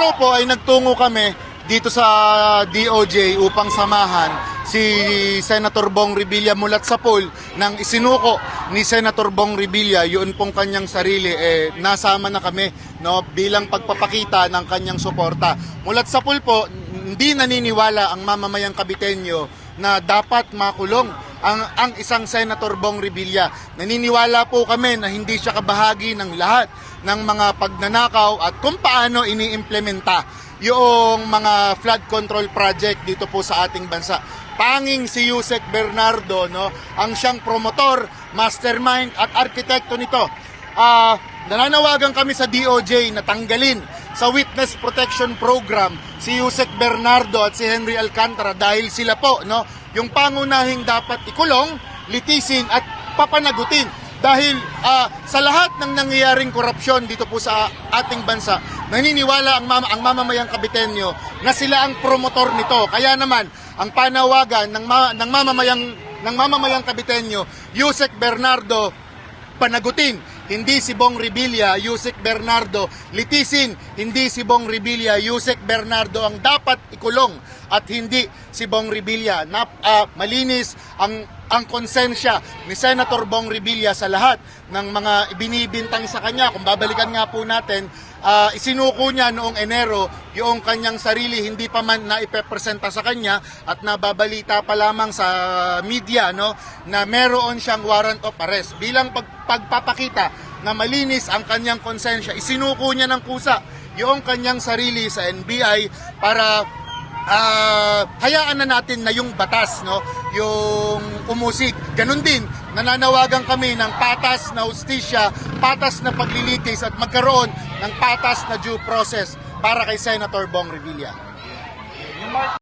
araw po ay nagtungo kami dito sa DOJ upang samahan si Senator Bong Revilla mulat sa pool nang isinuko ni Senator Bong Revilla yun pong kanyang sarili, nasama na kami, no, bilang pagpapakita ng kanyang suporta. Mulat sa pool po, hindi naniniwala ang mamamayang Caviteño na dapat makulong ang isang Senator Bong Revilla. Naniniwala po kami na hindi siya kabahagi ng lahat ng mga pagnanakaw at kung paano iniimplementa yung mga flood control project dito po sa ating bansa. Tanging si Yusek Bernardo, no, ang siyang promotor, mastermind at arkitekto nito. Nananawagan kami sa DOJ na tanggalin sa Witness Protection Program si Yusek Bernardo at si Henry Alcantara dahil sila po, no, yung pangunahing dapat ikulong, litisin at papanagutin. Dahil sa lahat ng nangyayaring korupsyon dito po sa ating bansa, naniniwala ang mamamayang Caviteño na sila ang promotor nito. Kaya naman, ang panawagan ng mamamayang Caviteño, Yusek Bernardo, panagutin. Hindi si Bong Revilla, Yusek Bernardo, litisin. Hindi si Bong Revilla, Yusek Bernardo ang dapat ikulong at hindi si Bong Revilla. Malinis ang konsensya ni Senator Bong Revilla sa lahat ng mga ibinibintang sa kanya. Kung babalikan nga po natin, isinuko niya noong Enero yung kanyang sarili, hindi pa man na ipepresenta sa kanya at nababalita pa lamang sa media, no, na meron siyang warrant of arrest. Bilang pagpapakita na malinis ang kanyang konsensya, isinuko niya ng kusa yung kanyang sarili sa NBI para hayaan na natin na yung batas, no, yung umusig. Ganun din, nananawagan kami ng patas na hustisya, patas na paglilitis at magkaroon ng patas na due process para kay Senator Bong Revilla.